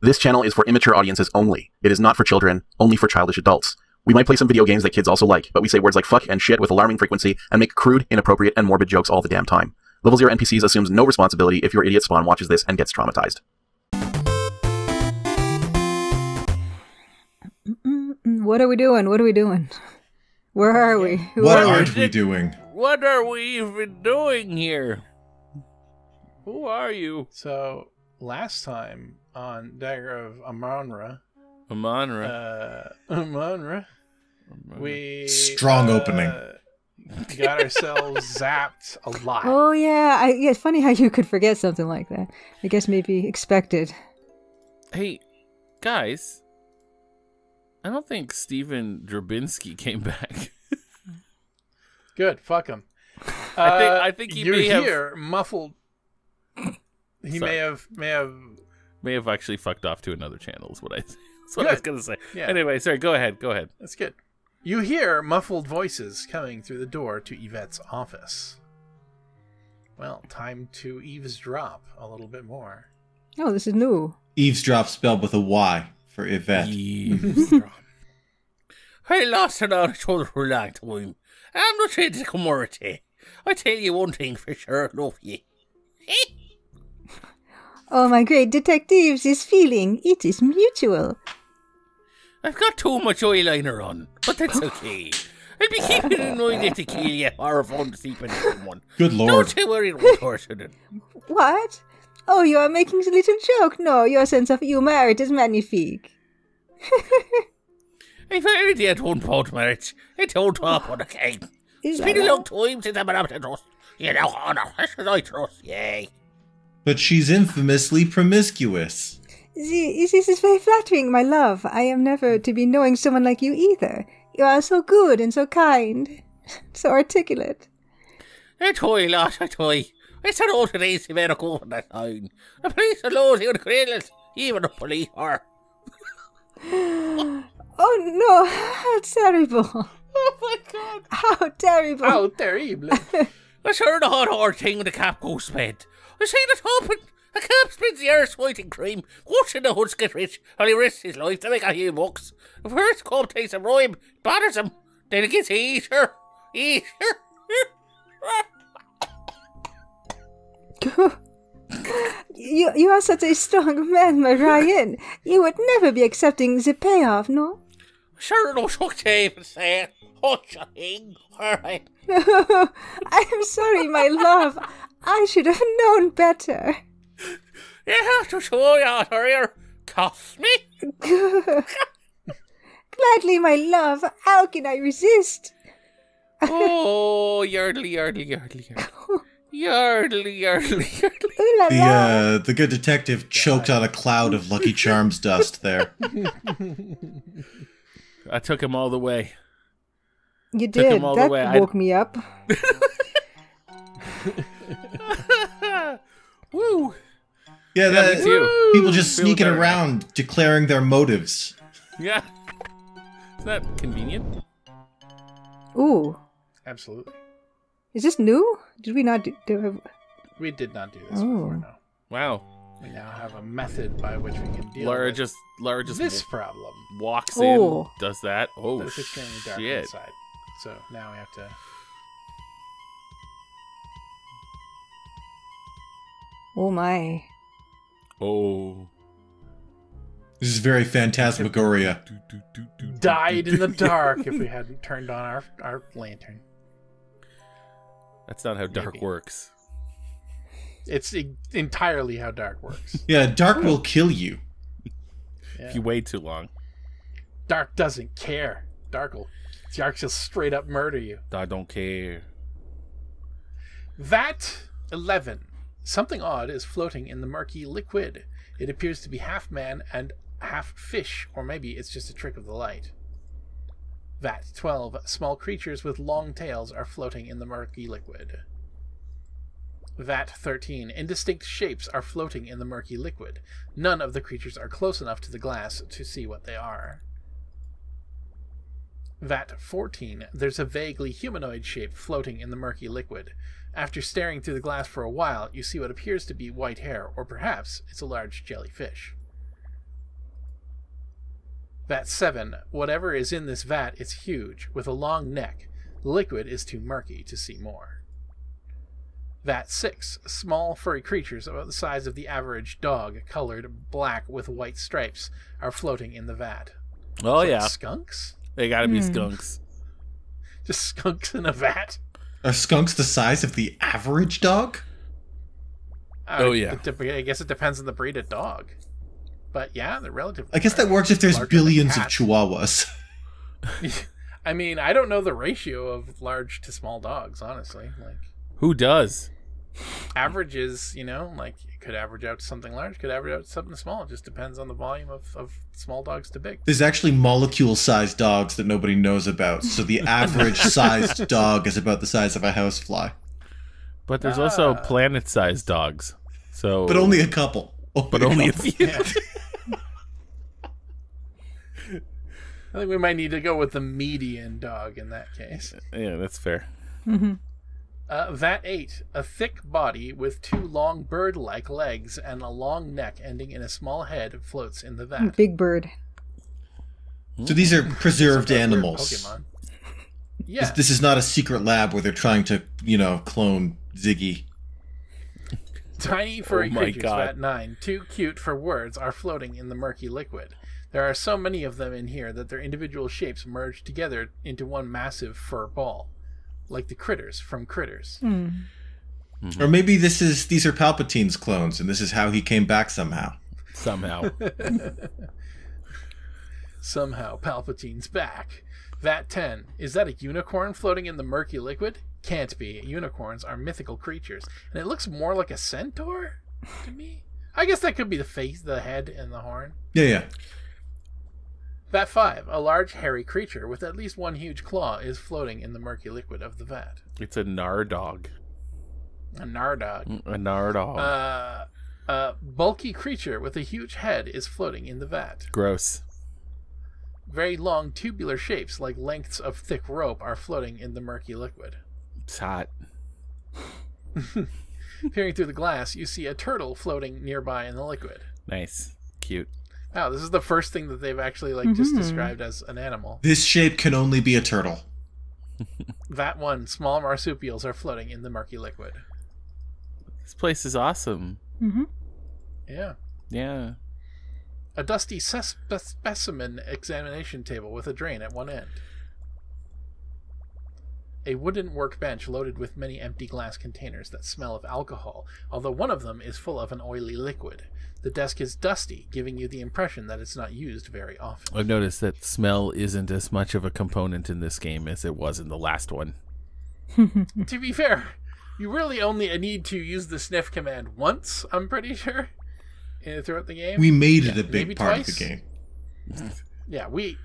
This channel is for immature audiences only. It is not for children, only for childish adults. We might play some video games that kids also like, but we say words like fuck and shit with alarming frequency and make crude, inappropriate, and morbid jokes all the damn time. Level 0 NPCs assumes no responsibility if your idiot spawn watches this and gets traumatized. What are we doing? What are we doing? Where are we? What aren't we doing? What are we even doing here? Who are you? So, last time on Dagger of Amon Ra, we strong opening. Got ourselves zapped a lot. Oh yeah, it's funny how you could forget something like that. I guess maybe expected. Hey, guys. I don't think Steven Drabinski came back. Good, fuck him. I think he may have... You're muffled. He may have actually fucked off to another channel, is what I was going to say. Yeah. Anyway, sorry, go ahead. That's good. You hear muffled voices coming through the door to Yvette's office. Well, time to eavesdrop a little bit more. Oh, this is new. Eavesdrop spelled with a Y for Yvette. Eavesdrop. I lost an old shoulder for a long time. I'm not ready to come over to you. I tell you one thing for sure, love you. Oh, my great detectives is feeling it is mutual. I've got too much eyeliner on, but that's okay. I'll be keeping an eye to kill you or fun sleeping someone. Good lord. Don't you worry about horseing. What? Oh, you are making a little joke. No, your sense of humor, it is magnifique. I've already had one pound marriage. I don't talk on the king. It's been a long time since I've been able to trust. You know, on a person I trust, yay. But she's infamously promiscuous. This is very flattering, my love. I am never to be knowing someone like you either. You are so good and so kind. So articulate. I tell you, lass, I tell you. I said all today's to make a go for that sign. The police are loads of the cradles. Even the police are. Oh no, how terrible. Oh my god. How terrible. How terrible. I heard the hard thing when the cap goes sped. I seen it happen. A cap spends the earth fighting crime, watching the hoods get rich, and he risks his life to make a few bucks. If first cop takes a bribe, batters him, then it gets easier. Easier. You are such a strong man, my Ryan. You would never be accepting the payoff, no? Sure, no shock to even say it. Hush a thing, alright. I am sorry, my love. I should have known better. You have to show your career. Cost me. Gladly, my love. How can I resist? Oh, yardly, yardly, yardly, yardly. Yardly, yardly, yardly. Ooh la la. The good detective choked out a cloud of Lucky Charms dust there. I took him all the way. You did. That woke me up. Woo! Yeah, woo! People just sneaking around declaring their motives. Yeah. Is that convenient? Ooh. Absolutely. Is this new? Did we not do We did not do this before, no. Wow. We now have a method by which we can deal Laura with just this problem. Walks in, does that. Oh, but it's extremely dark shit. inside. So now we have to... Oh my. Oh. This is very phantasmagoria. Died in the dark if we hadn't turned on our lantern. That's not how dark works. It's entirely how dark works. Yeah, dark will kill you. Yeah. If you wait too long. Dark doesn't care. Dark will just straight up murder you. I don't care. VAT-11. Something odd is floating in the murky liquid. It appears to be half man and half fish, or maybe it's just a trick of the light. VAT-12. Small creatures with long tails are floating in the murky liquid. VAT-13. Indistinct shapes are floating in the murky liquid. None of the creatures are close enough to the glass to see what they are. VAT-14. There's a vaguely humanoid shape floating in the murky liquid. After staring through the glass for a while, you see what appears to be white hair, or perhaps it's a large jellyfish. VAT 7. Whatever is in this vat is huge, with a long neck. The liquid is too murky to see more. VAT 6. Small furry creatures about the size of the average dog, colored black with white stripes, are floating in the vat. Oh, yeah. Skunks? They gotta be skunks. Just skunks in a vat? Are skunks the size of the average dog? Oh, yeah. I guess it depends on the breed of dog. But yeah, they're relatively I guess that works if there's larger than billions of cats. chihuahuas. I mean, I don't know the ratio of large to small dogs, honestly. Like, Who does? averages, you know, like it could average out to something large, could average out to something small. It just depends on the volume of small dogs to big. There's actually molecule-sized dogs that nobody knows about, so the average-sized dog is about the size of a housefly. But there's also planet-sized dogs. So, But only a couple. but only a few. Yeah. I think we might need to go with the median dog in that case. Yeah, that's fair. VAT 8. A thick body with 2 long bird-like legs and a long neck ending in a small head floats in the vat. Big bird. So these are preserved Some weird animals. Pokemon. Yeah. This is not a secret lab where they're trying to, clone Ziggy. Tiny furry Oh my creatures, God. VAT 9, too cute for words, are floating in the murky liquid. There are so many of them in here that their individual shapes merge together into one massive fur ball, like the critters from Critters. Or maybe these are Palpatine's clones, and this is how he came back somehow. Somehow. Somehow Palpatine's back. VAT 10. Is that a unicorn floating in the murky liquid? Can't be. Unicorns are mythical creatures, and it looks more like a centaur to me. I guess that could be the face, the head, and the horn. Yeah. VAT 5. A large hairy creature with at least one huge claw is floating in the murky liquid of the vat. It's a Nardog. A Nardog. A Nardog. A bulky creature with a huge head is floating in the vat. Gross. Very long tubular shapes like lengths of thick rope are floating in the murky liquid. It's hot. Peering through the glass, you see a turtle floating nearby in the liquid. Nice. Cute. Wow, this is the first thing that they've actually just described as an animal. This shape can only be a turtle. VAT 1. Small marsupials are floating in the murky liquid. This place is awesome. Yeah. Yeah. A dusty specimen examination table with a drain at one end. A wooden workbench loaded with many empty glass containers that smell of alcohol, although one of them is full of an oily liquid. The desk is dusty, giving you the impression that it's not used very often. I've noticed that smell isn't as much of a component in this game as it was in the last one. To be fair, you really only need to use the sniff command once, I'm pretty sure, throughout the game. We made it a maybe big part twice. of the game. Yeah, we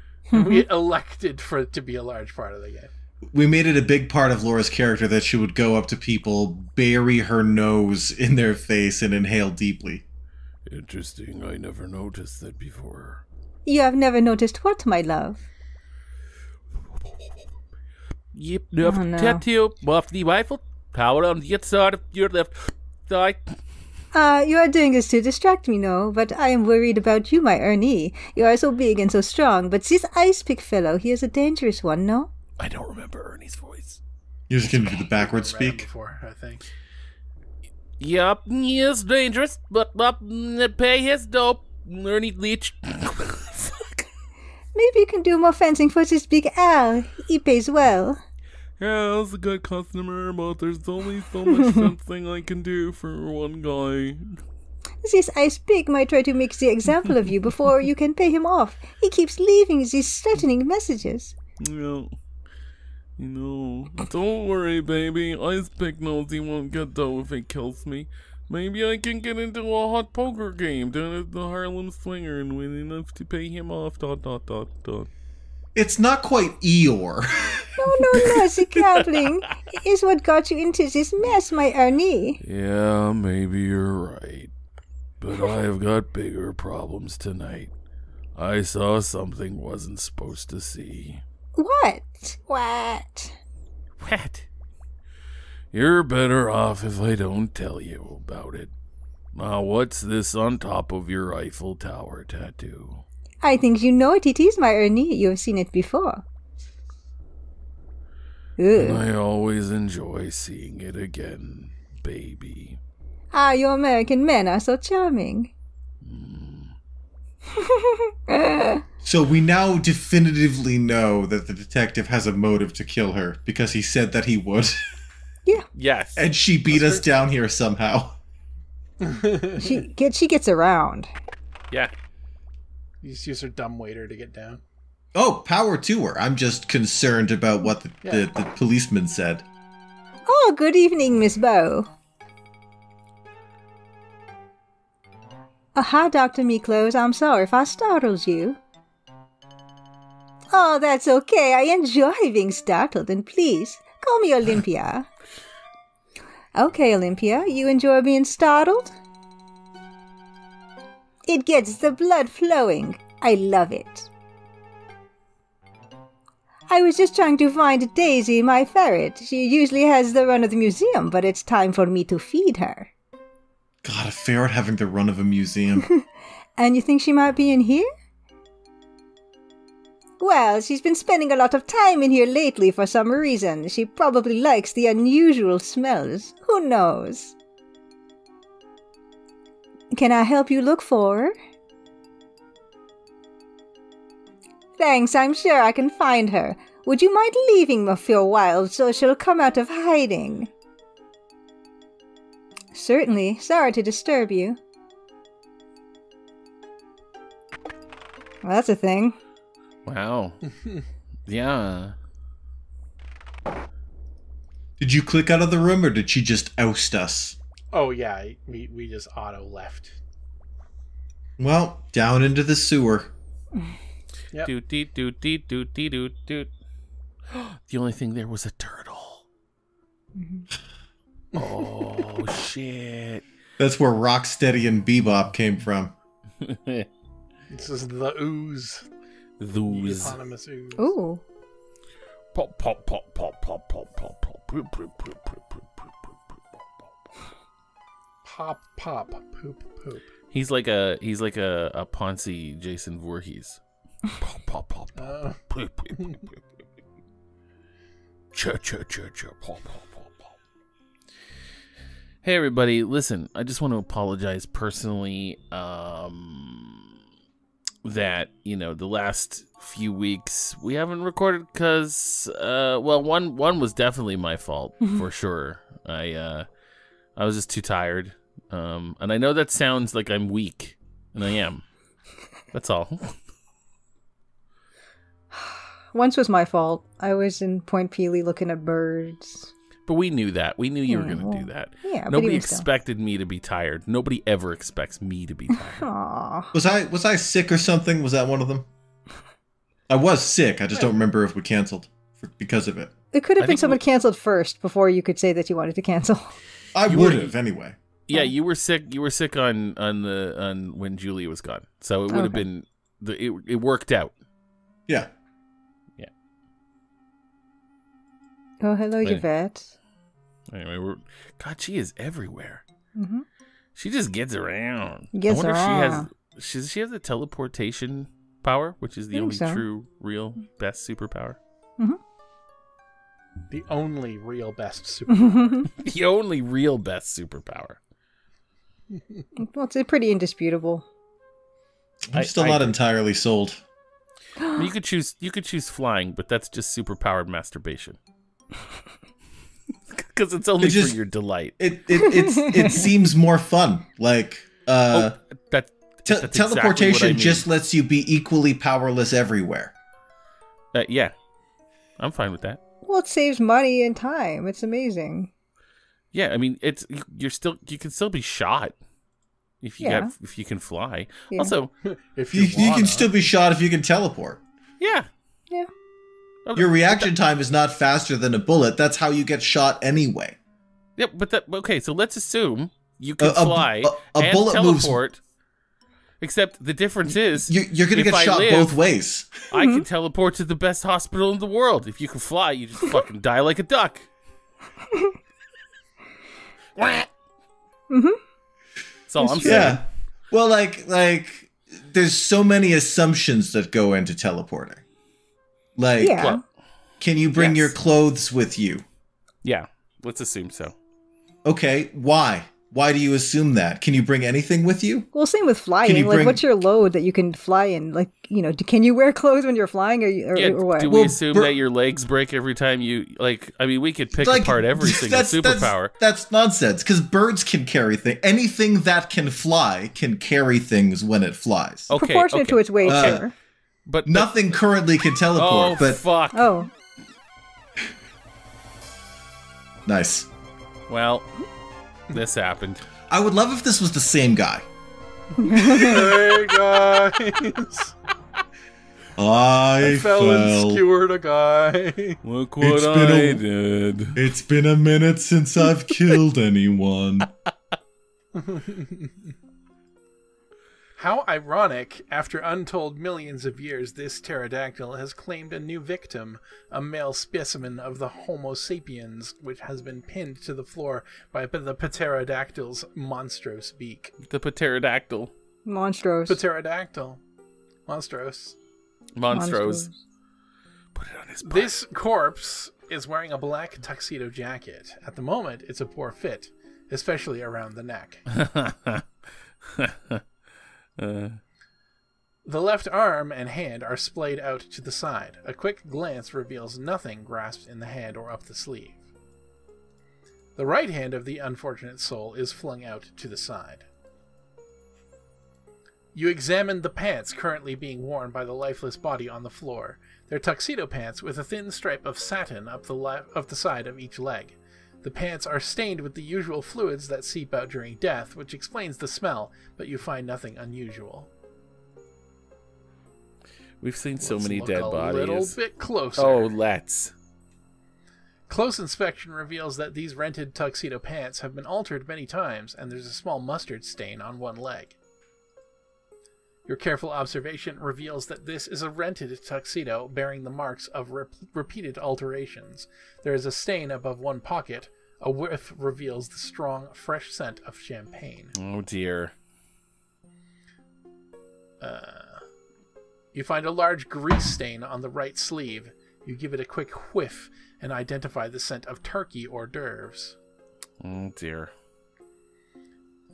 elected for it to be a large part of the game. We made it a big part of Laura's character that she would go up to people, bury her nose in their face, and inhale deeply. Interesting. I never noticed that before. You have never noticed what, my love? Yep. Oh, no. Tattoo off the rifle. Power on the inside of your left thigh. You are doing this to distract me, no, but I am worried about you, my Ernie. You are so big and so strong, but this ice pick fellow, he is a dangerous one, no? I don't remember Ernie's voice. You're just going to do the backwards I've read it speak? before, I think. Yep, he is dangerous, but pay his dope. Ernie Leech. Fuck. Maybe you can do more fencing for this big Al. He pays well. Yeah, that's a good customer, but there's only so much fencing I can do for one guy. This ice pig might try to make the example of you before you can pay him off. He keeps leaving these threatening messages. Yeah. Don't worry, baby. Ice Pick knows he won't get dough if he kills me. Maybe I can get into a hot poker game down at the Harlem Swinger and win enough to pay him off, ... It's not quite Eeyore. No, the gambling is what got you into this mess, my Ernie. Yeah, maybe you're right. But I've got bigger problems tonight. I saw something wasn't supposed to see. What? What? You're better off if I don't tell you about it. Now, what's this on top of your Eiffel Tower tattoo? I think you know it. It is my Ernie. You have seen it before. Ugh. I always enjoy seeing it again, baby. Ah, you American men are so charming. So we now definitively know that the detective has a motive to kill her because he said that he would. Yeah. Yes. And she beat us down here somehow. She gets around. Yeah. You just use her dumbwaiter to get down. Oh, power to her. I'm just concerned about what the policeman said. Oh, good evening, Miss Bow. Hi, Dr. Miklos. I'm sorry if I startled you. Oh, that's okay. I enjoy being startled, and please, call me Olympia. Okay, Olympia, you enjoy being startled? It gets the blood flowing. I love it. I was just trying to find Daisy, my ferret. She usually has the run of the museum, but it's time for me to feed her. God, a ferret having the run of a museum. And you think she might be in here? Well, she's been spending a lot of time in here lately for some reason. She probably likes the unusual smells. Who knows? Can I help you look for her? Thanks, I'm sure I can find her. Would you mind leaving me for a while so she'll come out of hiding? Certainly. Sorry to disturb you. Well, that's a thing. Wow. Yeah. Did you click out of the room or did she just oust us? Oh, yeah. We just auto left. Well, down into the sewer. Yep. Doot, doot, doot, doot, doot, doot, doot. The only thing there was a turtle. Oh, shit. That's where Rocksteady and Bebop came from. This is the ooze. The Those. eponymous ooze. Ooh. Pop, pop, pop, pop, pop, pop, pop, pop. Poop, poop, poop, poop, poop, poop, poop, poop, poop. Pop, pop, poop, poop. He's like a Ponzi Jason Voorhees. Pop, pop, pop, pop. Poop, poop, poop, poop. Cha, cha, cha, cha. Pop, pop, pop, pop. Hey everybody, listen, I just want to apologize personally that, the last few weeks we haven't recorded because one was definitely my fault for sure. I was just too tired. And I know that sounds like I'm weak, and I am. That's all. Once was my fault. I was in Point Peely looking at birds. But we knew that. We knew you were going to do that. Yeah, but Nobody even still. expected me to be tired. Nobody ever expects me to be tired. Aww. Was I sick or something? Was that one of them? I was sick. I just don't remember if we canceled because of it. It could have I been think someone canceled first before you could say that you wanted to cancel. I would have anyway. Yeah, you were sick. You were sick on when Julia was gone. So it would have been it worked out. Yeah. Oh, hello, Right. Yvette. Anyway, God, she is everywhere. Mm-hmm. She just gets around. Gets I wonder around. if does she have the teleportation power, which is the I think only so. true, real, best superpower. The only real best superpower. The only real best superpower. Well, it's pretty indisputable. I'm still not entirely sold. I mean, you could choose flying, but that's just superpowered masturbation. Because it's only for your delight. It seems more fun. Like That's exactly teleportation what I mean. just lets you be equally powerless everywhere. Yeah, I'm fine with that. Well, it saves money and time. It's amazing. Yeah, I mean, you can still be shot if you if you can fly. Yeah. Also, If You can still be shot if you can teleport. yeah. Yeah. Okay. Your reaction time is not faster than a bullet. That's how you get shot anyway. Yeah, but okay. So let's assume you can fly a and bullet moves- teleport. Except the difference is You're going to if get I shot live, both ways. I can teleport to the best hospital in the world. If you can fly, you just fucking die like a duck. That's all I'm saying. Yeah. Well, like there's so many assumptions that go into teleporting. Like, Yeah. can you bring Yes. your clothes with you? Yeah, let's assume so. Okay, why? Why do you assume that? Can you bring anything with you? Well, same with flying. Can you Like, bring- what's your load that you can fly in? Like, you know, can you wear clothes when you're flying, or what? Do we Well, assume that your legs break every time you like? I mean, we could pick Like, apart every single superpower. That's nonsense, because birds can carry things. Anything that can fly can carry things when it flies. Okay, Proportionate okay. to its weight, sure. But Nothing currently can teleport, Oh but fuck! Oh, nice. Well, this happened. I would love if this was the same guy. Hey guys, I fell and skewered a guy. Look It's what been I a- did. It's been a minute since I've killed anyone. How ironic, after untold millions of years, this pterodactyl has claimed a new victim, a male specimen of the Homo sapiens, which has been pinned to the floor by the pterodactyl's monstrous beak. The pterodactyl. monstrous. Pterodactyl. Monstrous. Monstros. Put it on his butt. This corpse is wearing a black tuxedo jacket. At the moment, it's a poor fit, especially around the neck. The left arm and hand are splayed out to the side. A quick glance reveals nothing grasped in the hand or up the sleeve. The right hand of the unfortunate soul is flung out to the side. You examine the pants currently being worn by the lifeless body on the floor. They're tuxedo pants with a thin stripe of satin up the side of each leg. The pants are stained with the usual fluids that seep out during death, which explains the smell, but you find nothing unusual. We've seen so Let's many look dead a bodies. little bit closer. Oh, let's. Close inspection reveals that these rented tuxedo pants have been altered many times, and there's a small mustard stain on one leg. Your careful observation reveals that this is a rented tuxedo bearing the marks of repeated alterations. There is a stain above one pocket. A whiff reveals the strong, fresh scent of champagne. Oh dear. You find a large grease stain on the right sleeve. You give it a quick whiff and identify the scent of turkey hors d'oeuvres. Oh dear.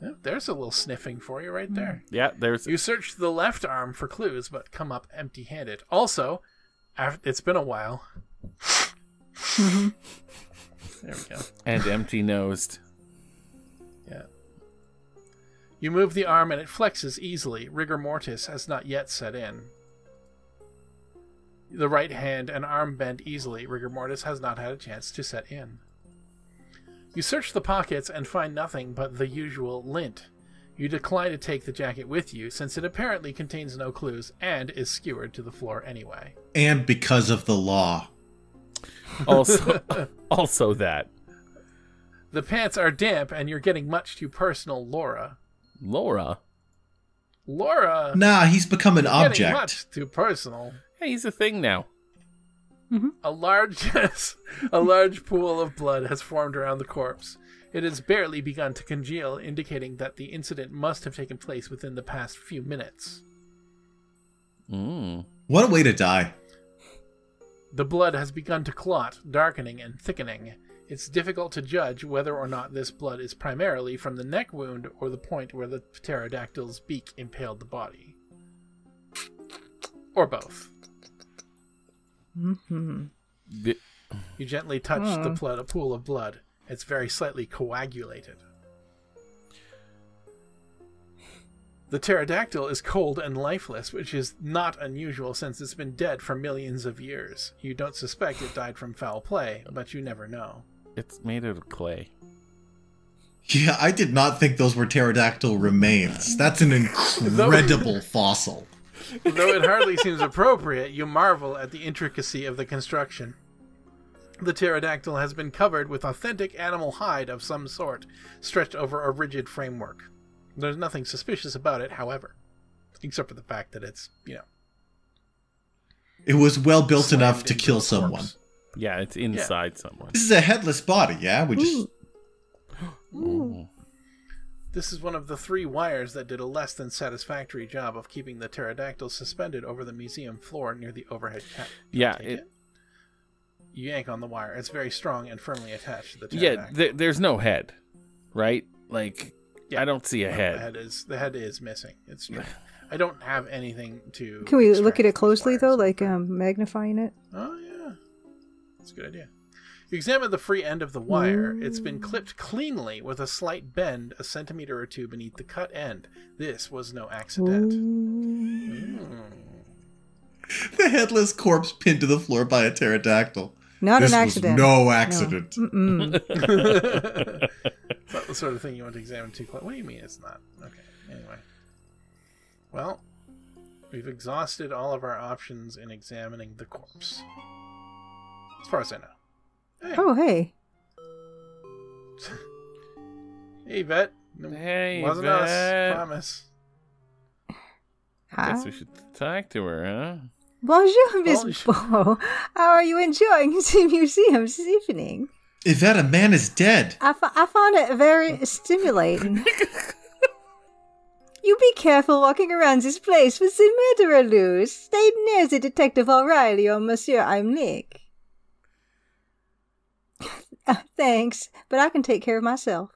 Yeah, there's a little sniffing for you right there. Yeah, there's. You search the left arm for clues, but come up empty-handed. Also, it's been a while. There we go. And empty-nosed. Yeah. You move the arm and it flexes easily. Rigor mortis has not yet set in. The right hand and arm bend easily. Rigor mortis has not had a chance to set in. You search the pockets and find nothing but the usual lint. You decline to take the jacket with you, since it apparently contains no clues and is skewered to the floor anyway. And because of the law. Also that. The pants are damp and you're getting much too personal, Laura. Laura? Laura! Nah, he's become an Getting object. much too personal. Hey, he's a thing now. A large pool of blood has formed around the corpse. It has barely begun to congeal, indicating that the incident must have taken place within the past few minutes. What a way to die. The blood has begun to clot, darkening and thickening. It's difficult to judge whether or not this blood is primarily from the neck wound or the point where the pterodactyl's beak impaled the body. Or both. Mm-hmm. You gently touch the pool of blood. It's very slightly coagulated. The pterodactyl is cold and lifeless, which is not unusual since it's been dead for millions of years. You don't suspect it died from foul play, but you never know. It's made out of clay. Yeah, I did not think those were pterodactyl remains. That's an incredible fossil. Though it hardly seems appropriate, you marvel at the intricacy of the construction. The pterodactyl has been covered with authentic animal hide of some sort, stretched over a rigid framework. There's nothing suspicious about it, however, except for the fact that it's, It was well built slammed enough to into kill a someone. corpse. Yeah, it's inside someone. This is a headless body, yeah? We just... Ooh. This is one of the 3 wires that did a less than satisfactory job of keeping the pterodactyl suspended over the museum floor near the overhead cap. Yeah, You yank on the wire. It's very strong and firmly attached to the pterodactyl. Yeah, there's no head, right? Like, I don't see a head. The head is missing. It's true. I don't have anything to... Can we look at it closely, though? Like, magnifying it? Oh, yeah. That's a good idea. You examine the free end of the wire. It's been clipped cleanly with a slight bend a centimeter or 2 beneath the cut end. This was no accident. The headless corpse pinned to the floor by a pterodactyl. Not an accident. No accident. No. It's not the sort of thing you want to examine too close. What do you mean it's not? Okay, anyway. Well, we've exhausted all of our options in examining the corpse. As far as I know. Hey. Oh, hey. Hey, Yvette. Hey, Wasn't Yvette. us. Promise. I guess we should talk to her, huh? Bonjour, Miss Bow. How are you enjoying the museum this evening? Yvette, a man is dead. I found it very stimulating. You be careful walking around this place with the murderer loose. Stay near the Detective O'Reilly or Monsieur Imlick. Thanks, but I can take care of myself.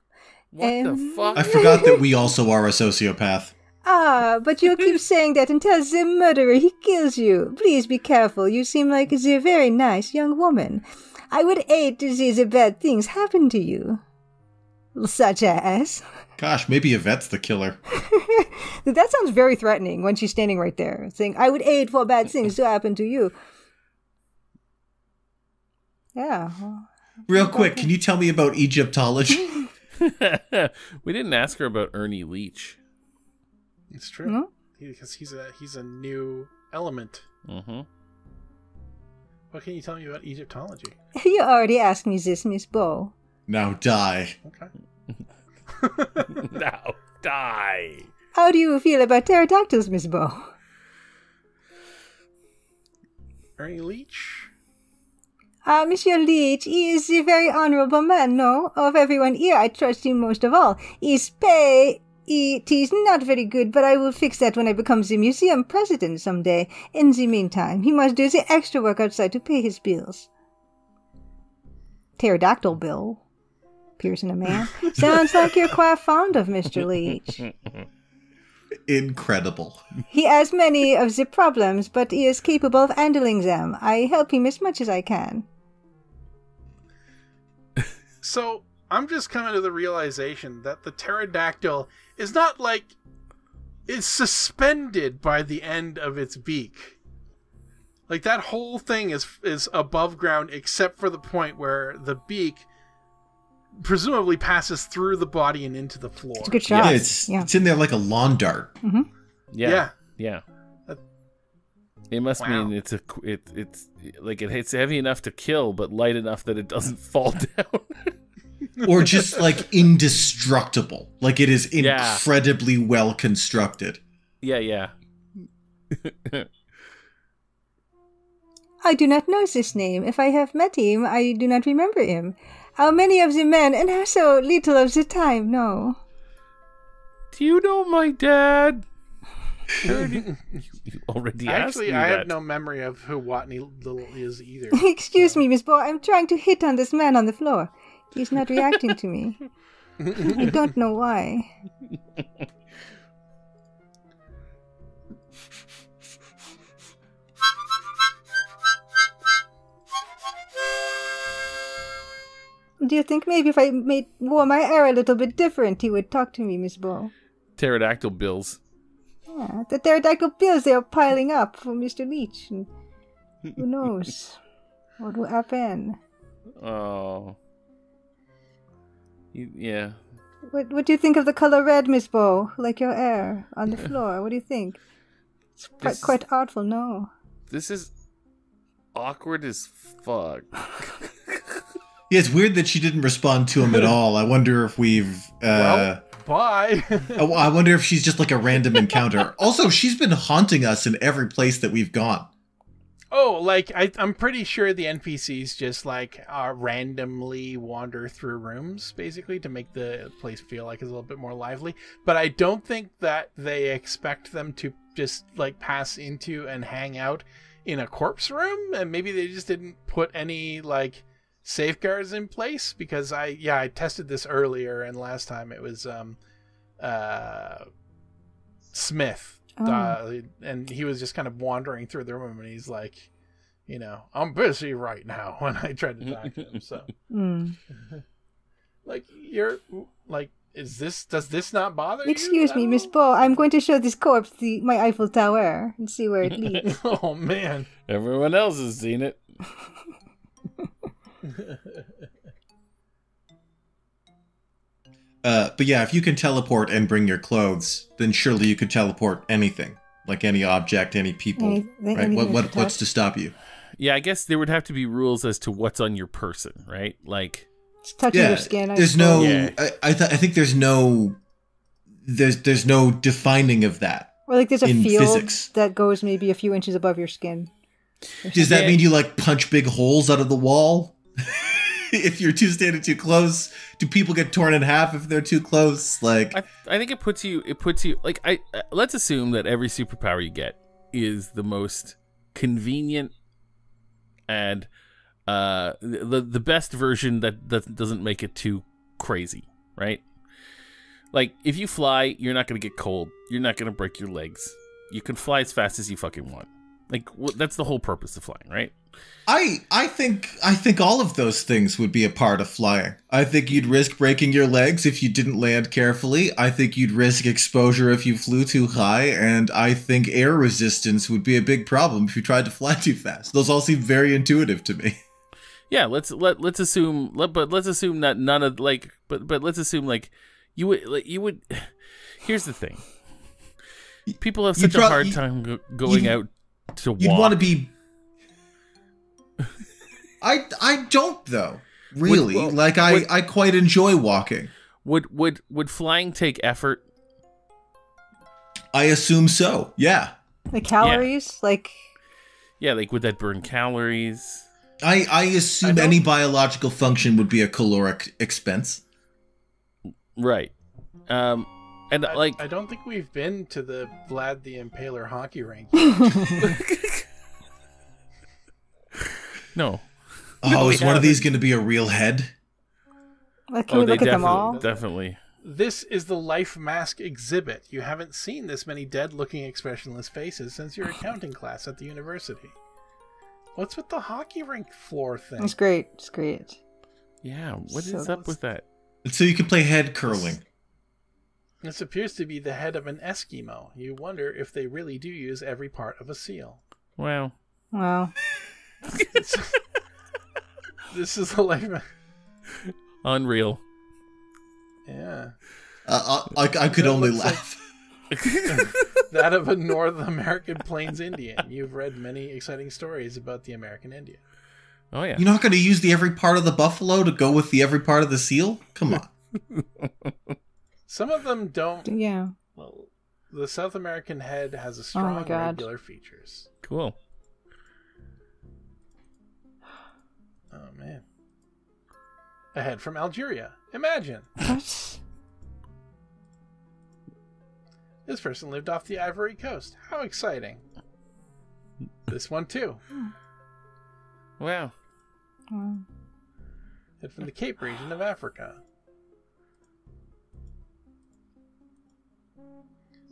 What the fuck? I forgot that we also are a sociopath. But you'll keep saying that until the murderer he kills you. Please be careful. You seem like a very nice young woman. I would hate to see the bad things happen to you. Such as... Gosh, maybe Yvette's the killer. That sounds very threatening when she's standing right there, saying, I would hate for bad things to happen to you. Yeah. Real quick, can you tell me about Egyptology? We didn't ask her about Ernie Leach. It's true. Because he's a new element. Mm-hmm. What can you tell me about Egyptology? You already asked me this, Miss Bow. Now die. Okay. Now die. How do you feel about pterodactyls, Miss Bow? Ernie Leach? Monsieur Leach, he is a very honorable man, no? Of everyone here, I trust him most of all. His pay, it is not very good, but I will fix that when I become the museum president someday. In the meantime, he must do the extra work outside to pay his bills. Pterodactyl bill. Piercing a man. Sounds like you're quite fond of Mr. Leach. Incredible. He has many of the problems, but he is capable of handling them. I help him as much as I can. So, I'm just coming to the realization that the pterodactyl is not like... It's suspended by the end of its beak. Like, that whole thing is above ground except for the point where the beak presumably passes through the body and into the floor. It's a good shot. Yeah, it's in there like a lawn dart. Mm-hmm. Yeah. It must mean it's like it's heavy enough to kill, but light enough that it doesn't fall down. Or just like indestructible. Like it is incredibly well constructed. Yeah. I do not know this name. If I have met him, I do not remember him. How many of the men, and how so little of the time, no. Do you know my dad? You already asked me Actually, I that. have no memory of who Watney Little is either. Excuse me, Miss Bow. I'm trying to hit on this man on the floor. He's not reacting to me. I don't know why. Do you think maybe if I wore my hair a little bit different, he would talk to me, Miss Bow? Pterodactyl bills. Yeah, the pterodactyl bills, they are piling up for Mr. Leach. And who knows what will happen? Oh. Yeah. What do you think of the color red, Miss Bow? Like your hair on the floor. What do you think? It's quite artful, no? This is awkward as fuck. Yeah, it's weird that she didn't respond to him at all. I wonder if we've... Well, bye. I wonder if she's just like a random encounter. Also, she's been haunting us in every place that we've gone. Oh, like I'm pretty sure the NPCs just like randomly wander through rooms, basically, to make the place feel like it's a little bit more lively. But I don't think that they expect them to just like pass into and hang out in a corpse room, and maybe they just didn't put any like safeguards in place, because I tested this earlier, and last time it was Smith. And he was just kind of wandering through the room, and he's like, you know, I'm busy right now, when I tried to talk to him. So like, you're like, does this not bother you? Excuse me, Miss Bow, I'm going to show this corpse my Eiffel Tower and see where it leads. Oh man, Everyone else has seen it. But yeah, if you can teleport and bring your clothes, then surely you could teleport anything, like any object, any people, right? What's to stop you? Yeah, I guess there would have to be rules as to what's on your person, right? Like, It's touching your skin. There's no. Yeah. I think there's no. There's no defining of that. Or like there's a field physics that goes maybe a few inches above your skin. Does that mean you like punch big holes out of the wall? If you're standing too close, do people get torn in half if they're too close? Like, I think it puts you like, let's assume that every superpower you get is the most convenient and the best version that doesn't make it too crazy, right? Like, if you fly, you're not gonna get cold, you're not gonna break your legs, you can fly as fast as you fucking want. Like, that's the whole purpose of flying, right? I think all of those things would be a part of flying. I think you'd risk breaking your legs if you didn't land carefully. I think you'd risk exposure if you flew too high, and I think air resistance would be a big problem if you tried to fly too fast. Those all seem very intuitive to me. Yeah, let's assume that none of like, but let's assume like you would. Here's the thing: people have such a hard time going out to walk. You'd want to be. I don't though. Really, I quite enjoy walking. Would flying take effort? I assume so. Yeah. The calories, like. Yeah, like would that burn calories? I assume any biological function would be a caloric expense. Right. And like, I don't think we've been to the Vlad the Impaler hockey rink. No. Oh, is one of these going to be a real head? Like, can we look at them all? Definitely. This is the Life Mask exhibit. You haven't seen this many dead-looking expressionless faces since your accounting class at the university. What's with the hockey rink floor thing? It's great. It's great. Yeah, what is up with that? So you can play head curling. This appears to be the head of an Eskimo. You wonder if they really do use every part of a seal. Wow. Wow. This is the life. Unreal. Yeah. I could only laugh. That of a North American Plains Indian. You've read many exciting stories about the American Indian. Oh, yeah. You're not going to use the every part of the buffalo to go with the every part of the seal? Come on. Some of them don't. Yeah. Well, the South American head has a strong regular features. Cool. Oh, man. A head from Algeria. Imagine. What? This person lived off the Ivory Coast. How exciting. This one, too. Wow. Head from the Cape region of Africa.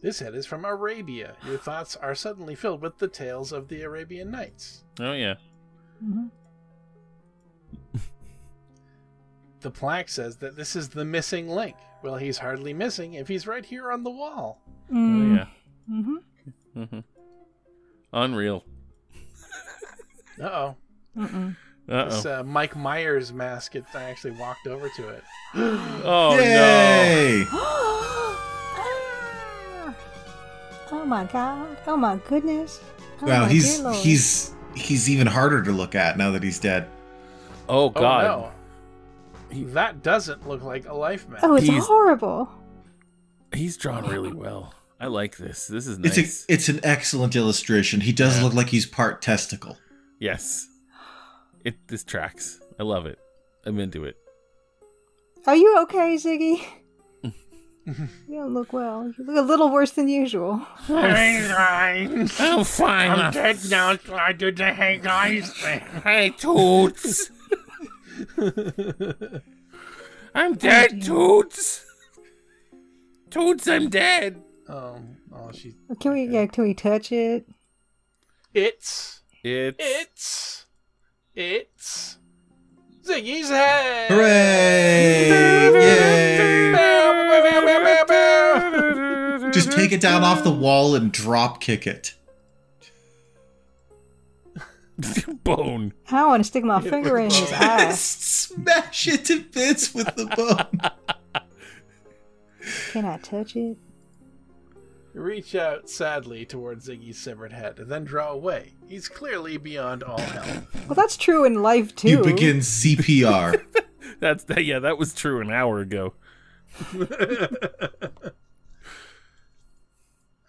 This head is from Arabia. Your thoughts are suddenly filled with the tales of the Arabian Nights. Oh, yeah. Mm-hmm. The plaque says that this is the missing link. Well, he's hardly missing if he's right here on the wall. Oh, yeah. Mm-hmm. Mm-hmm. Unreal. Uh-oh. Mm-mm. This Mike Myers mask, I actually walked over to it. Oh, Yay! no. Oh my god. Oh my goodness. Oh Wow, my dear Lord. he's even harder to look at now that he's dead. Oh, God. Oh, no. That doesn't look like a life mask. Oh, it's horrible. He's drawn really well. I like this. This is nice. It's an excellent illustration. He does look like he's part testicle. Yes. This tracks. I love it. I'm into it. Are you okay, Ziggy? You don't look well. You look a little worse than usual. I'm fine. I'm dead now, so I do the hey guys thing. Hey, Toots. I'm dead, Toots. Toots, I'm dead. Oh, she. Can we touch it? It's Ziggy's head. Hooray! Yay! Just take it down off the wall and drop kick it. Bone. I want to stick my finger in his eye. Smash it to bits with the bone. Can I touch it? Reach out sadly towards Ziggy's severed head and then draw away. He's clearly beyond all help. Well, that's true in life too. You begin CPR. That was true an hour ago.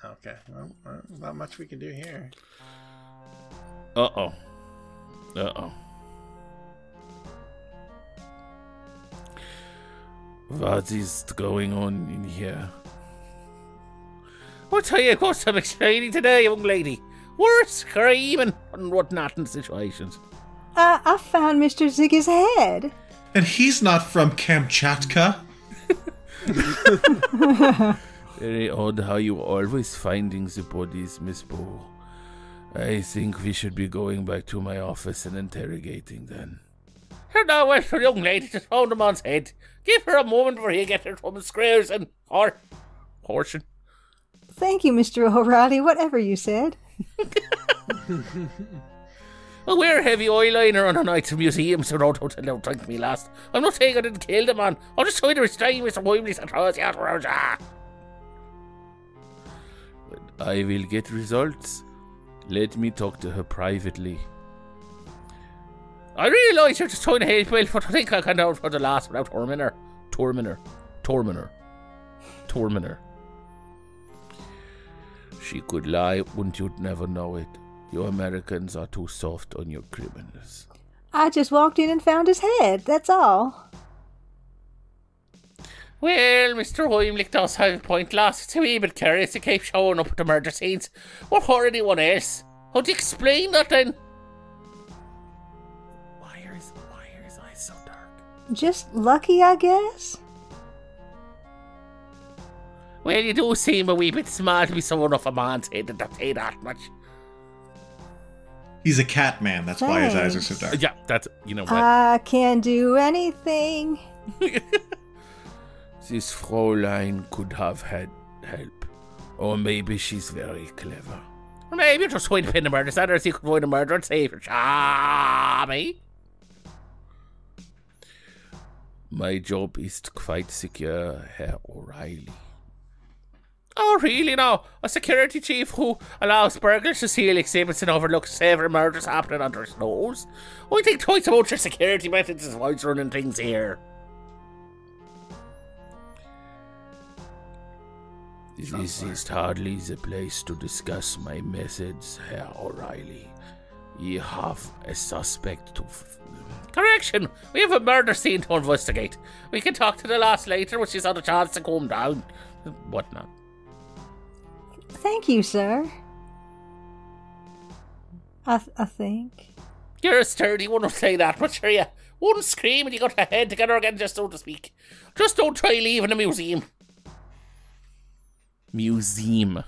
Okay, well, not much we can do here. Uh-oh. What is going on in here? I'll tell you, I've got some explaining today, young lady. We're screaming and whatnot in situations. I found Mr. Ziggy's head. And he's not from Kamchatka. Very odd how you always finding the bodies, Miss Bow. I think we should be going back to my office and interrogating them. Here now, well, the young lady just found him on's head. Give her a moment where you get her from the squares and portion. Thank you, Mr. O'Reilly, whatever you said. I'll wear heavy eyeliner on a night to museum, so don't thank me last. I'm not saying I didn't kill the man. I'm just trying to restrain Mr. Williams atrocity afterwards. I will get results. Let me talk to her privately. I realise you're just trying to help, well, but I think I can down for the last without Torminer. She could lie, wouldn't you never know it? You Americans are too soft on your criminals. I just walked in and found his head, that's all. Well, Mr. Heimlich does have a point, lass. It's a wee bit curious to keep showing up at the murder scenes. What for anyone else? How do you explain that then? Why are his eyes so dark? Just lucky, I guess? Well, you do seem a wee bit small to be someone off a man's head and say that much. He's a cat man, that's why his eyes are so dark. Yeah, that's, you know what? I can do anything. This Fräulein could have had help. Or maybe she's very clever. Or maybe you're just trying to pin the murder center so you could find a murderer and save her. Me? My job is to quite secure Herr O'Reilly. Oh, really now? A security chief who allows burglars to steal exhibits and overlooks several murders happening under his nose? I think twice about your security methods as what's running things here. This is hardly the place to discuss my methods, Herr O'Reilly. You have a suspect to... Correction! We have a murder scene to investigate. We can talk to the lass later when she's had a chance to calm down. Whatnot. Thank you, sir. I think. You're a sturdy one, I'll say that, but sure, yeah. One scream and you got your head together again, just so to speak. Just don't try leaving the museum. Museum.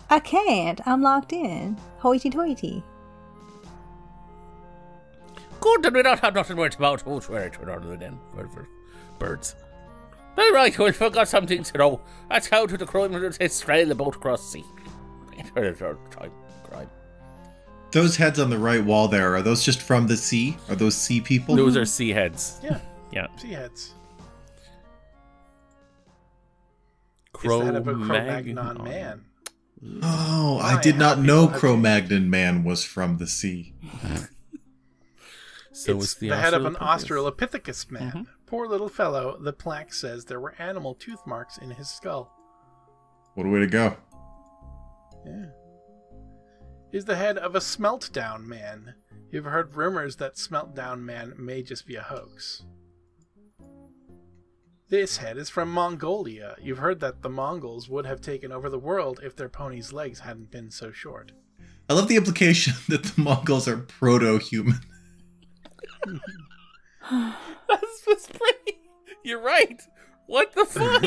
I can't. I'm locked in. Hoity-toity. Good, then we don't have nothing worried about. Who's worried other than for birds. All right, well, we've got something to know. That's how to the crime and it's trail the boat across the sea. Crime. Those heads on the right wall there, are those just from the sea? Are those sea people? Those are sea heads. Yeah. Sea heads. Cro-Magnon. Is that of a Cro-Magnon man? Oh, I did not know Cro-Magnon man was from the sea. So it's the head of an Australopithecus man. Mm-hmm. Poor little fellow. The plaque says there were animal tooth marks in his skull. What a way to go. Yeah. is the head of a smelt-down man. You've heard rumors that smelt-down man may just be a hoax. This head is from Mongolia. You've heard that the Mongols would have taken over the world if their ponies' legs hadn't been so short. I love the implication that the Mongols are proto-human. That's pretty. You're right. What the fuck?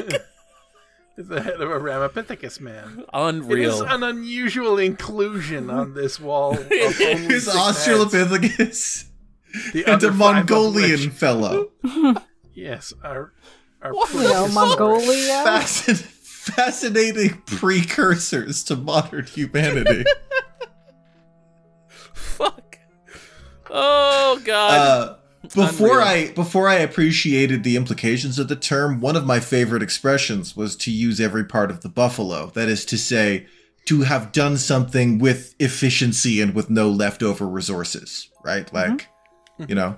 Is the head of a Ramapithecus man. Unreal. It is an unusual inclusion on this wall. His Australopithecus The and a other 5 of Mongolian which- fellow. Yes, our You know, Mongolia. Fascinating precursors to modern humanity. Fuck. Oh god. Before I appreciated the implications of the term, one of my favorite expressions was to use every part of the buffalo. That is to say, to have done something with efficiency and with no leftover resources, right? Like, you know.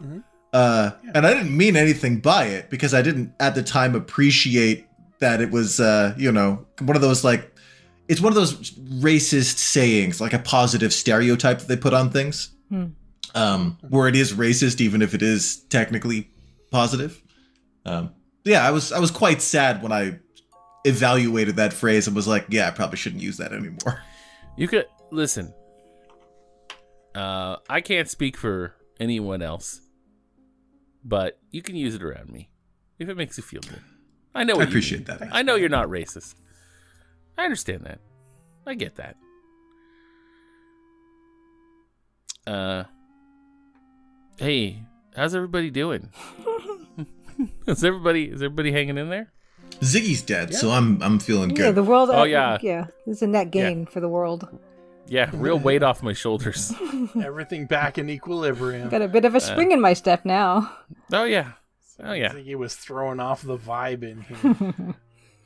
And I didn't mean anything by it because I didn't at the time appreciate that it was, you know, one of those like, it's one of those racist sayings, like a positive stereotype that they put on things. Where it is racist, even if it is technically positive. Yeah, I was quite sad when I evaluated that phrase and was like, yeah, I probably shouldn't use that anymore. You could listen. I can't speak for anyone else, but you can use it around me if it makes you feel good. I know. I What appreciate you mean. that. I know you're not racist. I understand that. I get that. Hey, how's everybody doing? Is everybody hanging in there? Ziggy's dead, so I'm feeling good. Yeah, the world. Oh, yeah. Yeah, it's a net gain for the world. Yeah, real weight off my shoulders. Everything back in equilibrium. Got a bit of a spring in my step now. Oh yeah. Oh I yeah. think he was throwing off the vibe in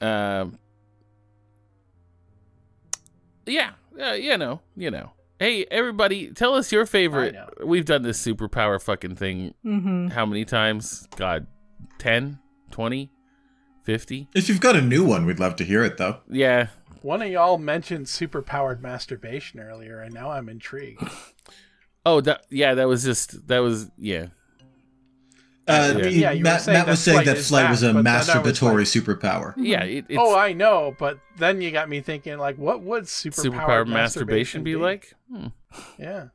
here. Yeah. You know. Hey, everybody, tell us your favorite. I know. We've done this superpower fucking thing how many times? God, 10, 20, 50? If you've got a new one, we'd love to hear it, though. Yeah. One of y'all mentioned superpowered masturbation earlier, and now I'm intrigued. Oh, that was Yeah, you were Matt saying was that saying flight that is flight that, was a but then I was masturbatory like- superpower. Yeah. It's Oh, I know, but then you got me thinking, like, what would superpowered masturbation be like? Yeah,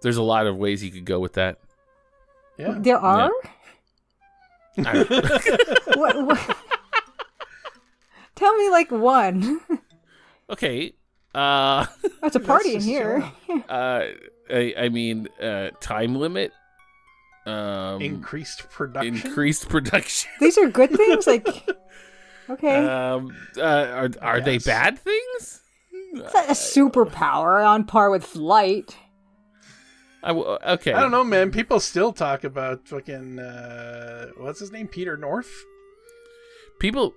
There's a lot of ways you could go with that. yeah. There are. I- What? Tell me like one. Okay. It's a party in is here. I mean, time limit. Increased production. Increased production. These are good things. Like, okay, Are they Yes. bad things? it's not a superpower on par with flight. Okay. I don't know, man. People still talk about fucking what's his name, Peter North. People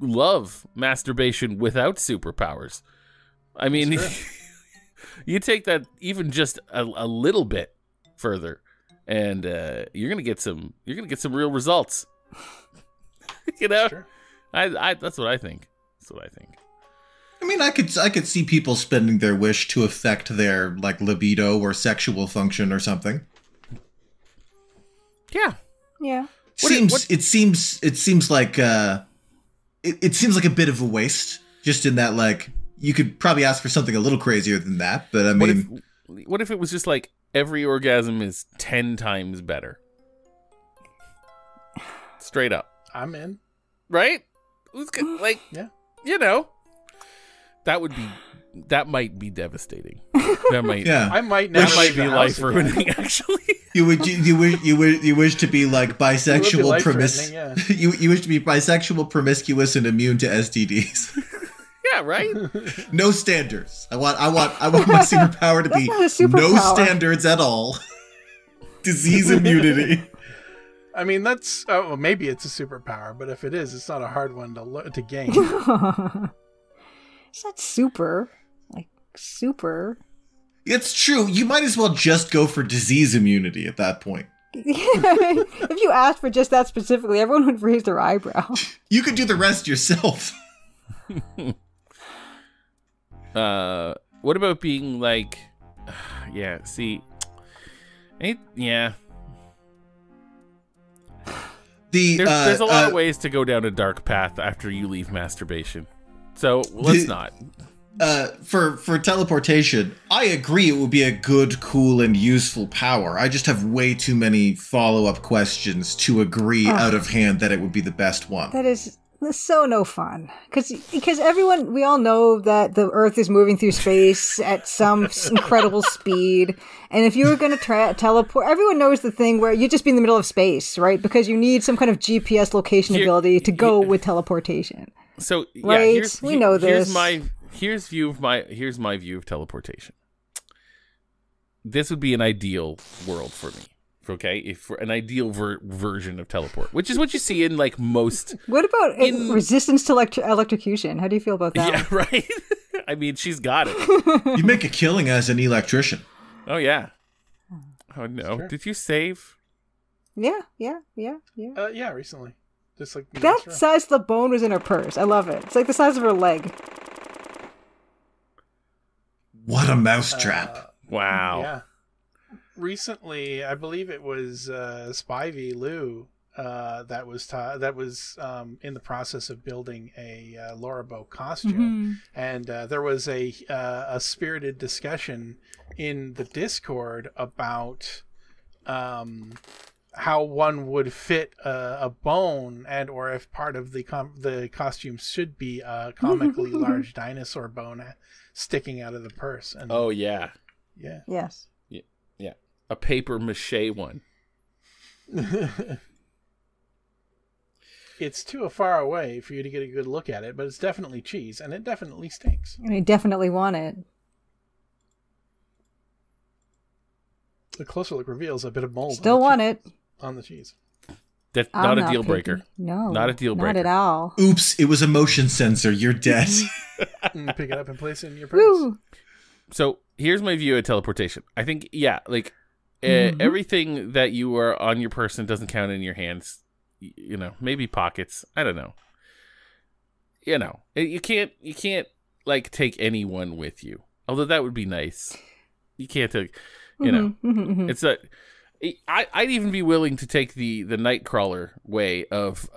love masturbation without superpowers. I mean, you take that even just a little bit further, and you're gonna get some real results. You know, Sure. I that's what I think. I mean, I could see people spending their wish to affect their like libido or sexual function or something. Yeah. Yeah. It seems like it seems like a bit of a waste. Just in that, like, you could probably ask for something a little crazier than that. But I mean, What if it was just like every orgasm is 10 times better? Straight up. I'm in. Right? Who's gonna, like, Yeah. you know, that might be devastating. That might, yeah. I might now. that might leave the be house life again. ruining. Actually, You wish to be like bisexual, life-threatening, yeah. you wish to be bisexual, promiscuous, and immune to STDs. yeah, right. No standards. I want my superpower to be not a superpower. no standards at all. Disease immunity. I mean, that's well, maybe it's a superpower, but if it is, it's not a hard one to gain. It's not super. Like, super. It's true. You might as well just go for disease immunity at that point. If you asked for just that specifically, everyone would raise their eyebrow. You could do the rest yourself. What about being like, yeah, see, yeah. There's a lot of ways to go down a dark path after you leave masturbation. So let's not. For teleportation, I agree it would be a good, cool, and useful power. I just have way too many follow-up questions to agree out of hand that it would be the best one. That's so no fun. Because everyone, we all know that the Earth is moving through space at some incredible speed. And if you were going to teleport, everyone knows the thing where you just be in the middle of space, right? Because you need some kind of GPS location ability to go with teleportation. So, yeah, right? We know this. Here's my view of teleportation. This would be an ideal world for me. Okay, if an ideal version of teleport, which is what you see in like most. What about resistance to electrocution? How do you feel about that? Yeah, right. I mean, she's got it. You make a killing as an electrician. Oh yeah. Oh no! Sure. Did you save? Yeah. Yeah, recently. Just like that size the bone was in her purse. I love it. It's like the size of her leg. What a mousetrap! Wow. Yeah. Recently, I believe it was Spivey Lou that was in the process of building a Laura Bow costume, and there was a spirited discussion in the Discord about how one would fit a bone, and or if part of the costume should be a comically large dinosaur bone sticking out of the purse. And, oh yeah. Yes. Yeah. A paper mache one. It's too far away for you to get a good look at it, but it's definitely cheese, and it definitely stinks. And I definitely want it. The closer look reveals a bit of mold. Still want it. On the cheese. That's not a deal breaker. No. Not a deal breaker. Not at all. Oops, it was a motion sensor. You're dead. Pick it up and place it in your purse. Woo. So here's my view of teleportation. I think, yeah, like everything that you are on your person doesn't count in your hands. You know, maybe pockets. I don't know. You know, you can't like take anyone with you. Although that would be nice. You can't take, you know, it's a. I'd even be willing to take the Nightcrawler way of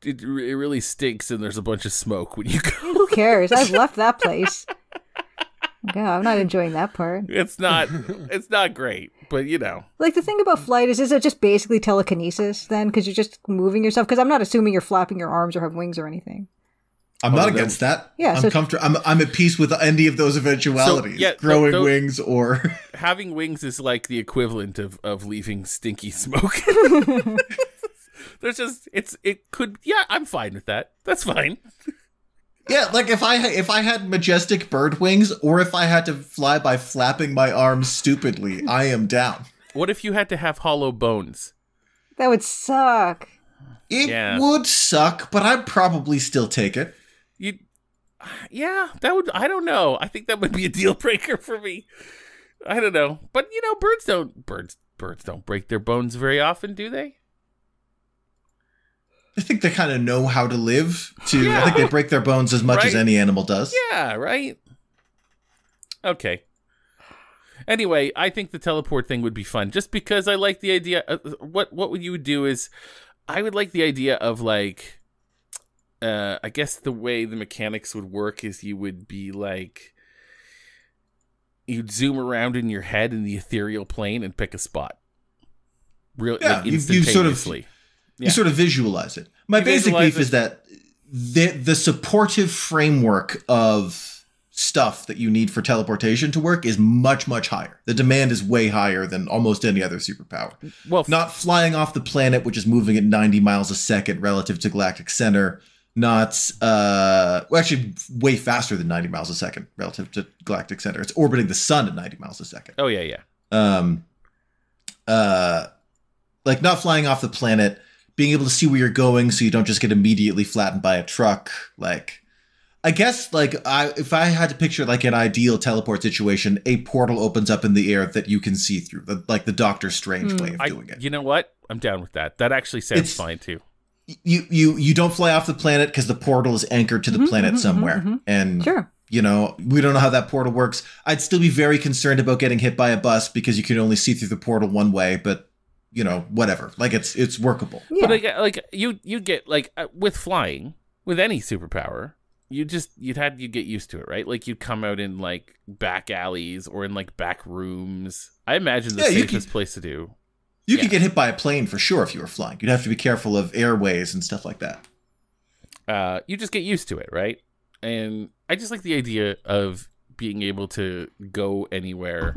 it really stinks and there's a bunch of smoke when you go. Who cares? I've left that place. Yeah, I'm not enjoying that part. It's not great, but you know. Like the thing about flight is it just basically telekinesis then? Because you're just moving yourself? Because I'm not assuming you're flapping your arms or have wings or anything. I'm not against that. Yeah, I'm comfortable. I'm at peace with any of those eventualities. So, yeah, growing wings or having wings is like the equivalent of leaving stinky smoke. There's just I'm fine with that. That's fine. Yeah, like if I had majestic bird wings, or if I had to fly by flapping my arms stupidly, I am down. What if you had to have hollow bones? That would suck. It would suck, but I'd probably still take it. That would. I don't know. I think that would be a deal breaker for me. I don't know, but you know, birds don't break their bones very often, do they? I think they kind of know how to live. I think they break their bones as much as any animal does. Yeah, right. Okay. Anyway, I think the teleport thing would be fun, just because I like the idea. What you would do is, I would like the idea of like. I guess the way the mechanics would work is you would be like, you'd zoom around in your head in the ethereal plane and pick a spot. Like instantaneously. You sort of visualize it. My basic beef is that the supportive framework of stuff that you need for teleportation to work is much, much higher. The demand is way higher than almost any other superpower. Well, not flying off the planet, which is moving at 90 miles a second relative to galactic center. Not, actually way faster than 90 miles a second relative to galactic center. It's orbiting the sun at 90 miles a second. Oh, yeah. Like not flying off the planet, being able to see where you're going so you don't just get immediately flattened by a truck. Like, I guess, like, if I had to picture, like, an ideal teleport situation, a portal opens up in the air that you can see through. Like the Doctor Strange way of doing it. You know what? I'm down with that. That actually sounds fine, too. You don't fly off the planet because the portal is anchored to the planet somewhere. And You know, we don't know how that portal works. I'd still be very concerned about getting hit by a bus because you can only see through the portal one way, but you know, whatever. Like it's workable. Yeah. But like you get like with flying, with any superpower, you get used to it, right? Like you'd come out in like back alleys or in like back rooms. I imagine the safest place to do. You could get hit by a plane for sure if you were flying. You'd have to be careful of airways and stuff like that. You just get used to it, right? And I just like the idea of being able to go anywhere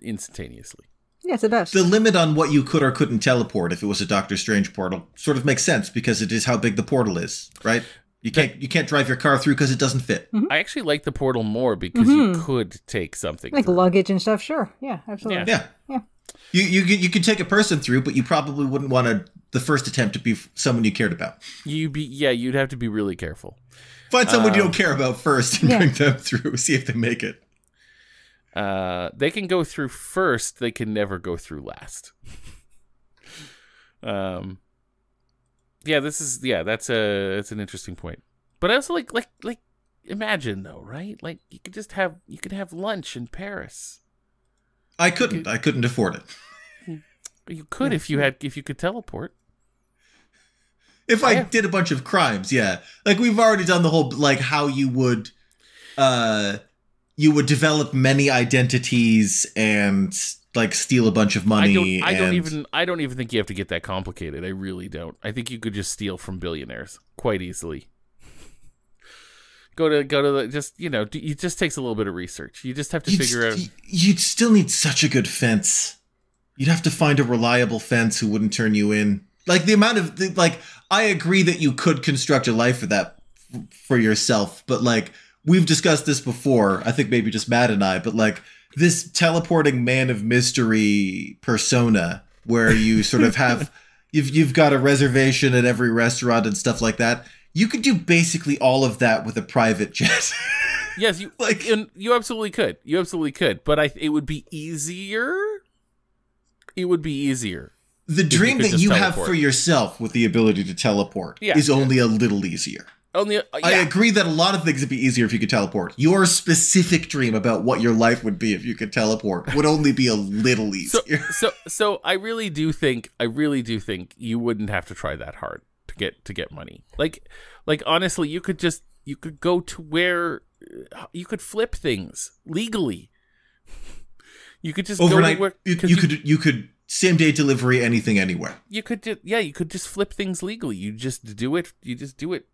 instantaneously. Yeah, it's the best. The limit on what you could or couldn't teleport if it was a Doctor Strange portal sort of makes sense because it is how big the portal is, right? You can't drive your car through because it doesn't fit. I actually like the portal more because you could take something like through. Luggage and stuff. Sure. Yeah, absolutely. Yeah. You could take a person through, but you probably wouldn't want the first attempt to be someone you cared about. You'd have to be really careful. Find someone you don't care about first and bring them through. See if they make it. They can go through first. They can never go through last. That's an interesting point. But I also like imagine though, right? Like you could have lunch in Paris. I couldn't afford it. You could if you could teleport. If I did a bunch of crimes, yeah. Like we've already done the whole like how you would develop many identities and like steal a bunch of money. I don't even think you have to get that complicated. I really don't. I think you could just steal from billionaires quite easily. Go to the just, you know, it just takes a little bit of research. You just have to figure out. You'd still need such a good fence. You'd have to find a reliable fence who wouldn't turn you in. Like the amount of I agree that you could construct a life for that for yourself, but like we've discussed this before. I think maybe just Matt and I, but like this teleporting man of mystery persona where you sort of have you've got a reservation at every restaurant and stuff like that. You could do basically all of that with a private jet. Yes, you absolutely could. You absolutely could, but it would be easier. It would be easier. The dream that you have for yourself with the ability to teleport is only a little easier. I agree that a lot of things would be easier if you could teleport. Your specific dream about what your life would be if you could teleport would only be a little easier. So I really do think you wouldn't have to try that hard to get money. Like honestly, you could go to where you could flip things legally. You could just overnight, go to where you could same day delivery, anything, anywhere. You could just flip things legally. You just do it.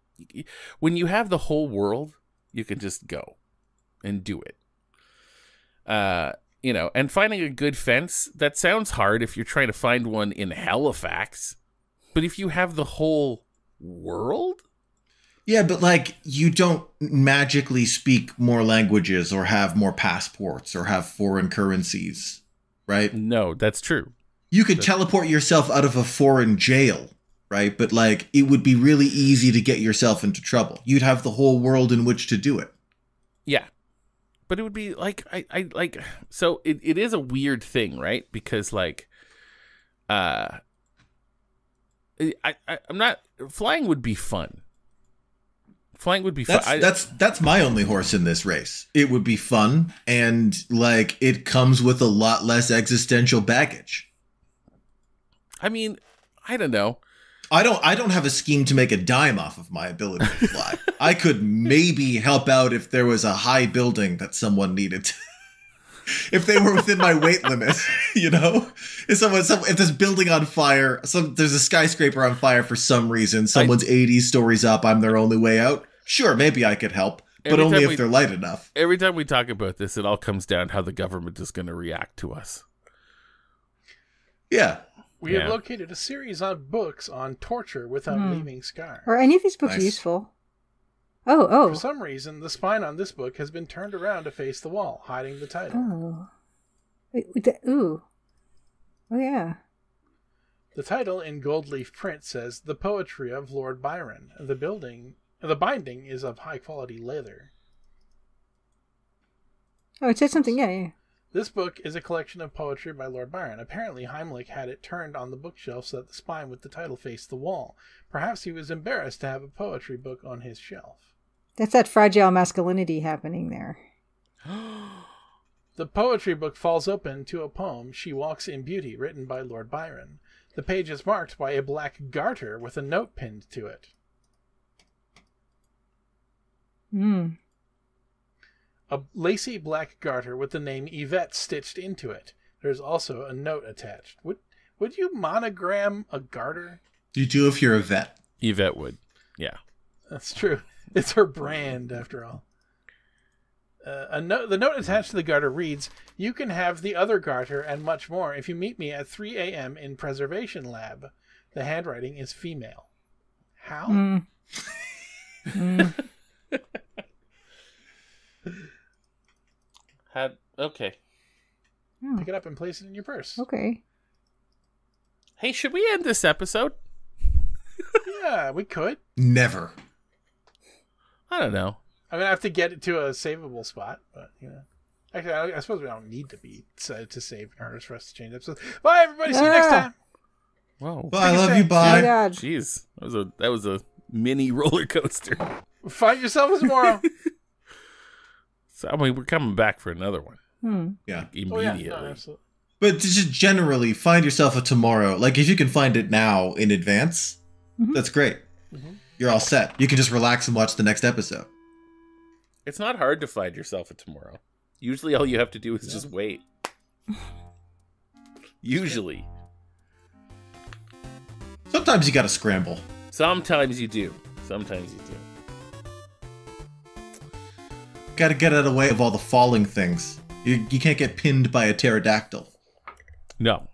When you have the whole world, you can just go and do it. And finding a good fence, that sounds hard if you're trying to find one in Halifax. But if you have the whole world? Yeah, but like you don't magically speak more languages or have more passports or have foreign currencies, right? No, that's true. You could teleport yourself out of a foreign jail, right? But like it would be really easy to get yourself into trouble. You'd have the whole world in which to do it. Yeah. But it would be like so it is a weird thing, right? Because like I'm not flying would be fun. Flying would be fun. That's my only horse in this race. It would be fun and like it comes with a lot less existential baggage. I mean, I don't know. I don't have a scheme to make a dime off of my ability to fly. I could maybe help out if there was a high building that someone needed. If they were within my weight limit, you know? If there's building on fire, there's a skyscraper on fire for some reason, someone's 80 stories up, I'm their only way out. Sure, maybe I could help, but only if they're light enough. Every time we talk about this, it all comes down to how the government is going to react to us. Yeah. We have located a series of books on torture without leaving scars. Are any of these books useful? Oh. For some reason, the spine on this book has been turned around to face the wall, hiding the title. Oh. Ooh. Oh, yeah. The title in gold leaf print says, "The Poetry of Lord Byron." The binding is of high-quality leather. Oh, it said something, yeah. This book is a collection of poetry by Lord Byron. Apparently, Heimlich had it turned on the bookshelf so that the spine with the title faced the wall. Perhaps he was embarrassed to have a poetry book on his shelf. That's that fragile masculinity happening there. The poetry book falls open to a poem, She Walks in Beauty, written by Lord Byron. The page is marked by a black garter with a note pinned to it. A lacy black garter with the name Yvette stitched into it. There's also a note attached. Would you monogram a garter? You do if you're a vet. Yvette would. Yeah. That's true. It's her brand, after all. The note attached to the garter reads, "You can have the other garter and much more if you meet me at 3 a.m. in Preservation Lab. The handwriting is female." How? Okay. Pick it up and place it in your purse. Okay. Hey, should we end this episode? Yeah, we could. Never. I don't know. I'm going to have to get it to a savable spot, but, you know. Actually, I suppose we don't need to be to save in order for us to change episodes. Bye, everybody. See you next time. Whoa. Well, I love you. Oh Bye. my God. Jeez. That was a mini roller coaster. Find yourself tomorrow. So, I mean, we're coming back for another one. Yeah. Immediately. Oh, yeah. No, absolutely. But just generally, find yourself a tomorrow. Like, if you can find it now in advance, that's great. You're all set. You can just relax and watch the next episode. It's not hard to find yourself a tomorrow. Usually all you have to do is just wait. Usually. Sometimes you gotta scramble. Sometimes you do. Gotta get out of the way of all the falling things. You can't get pinned by a pterodactyl. No.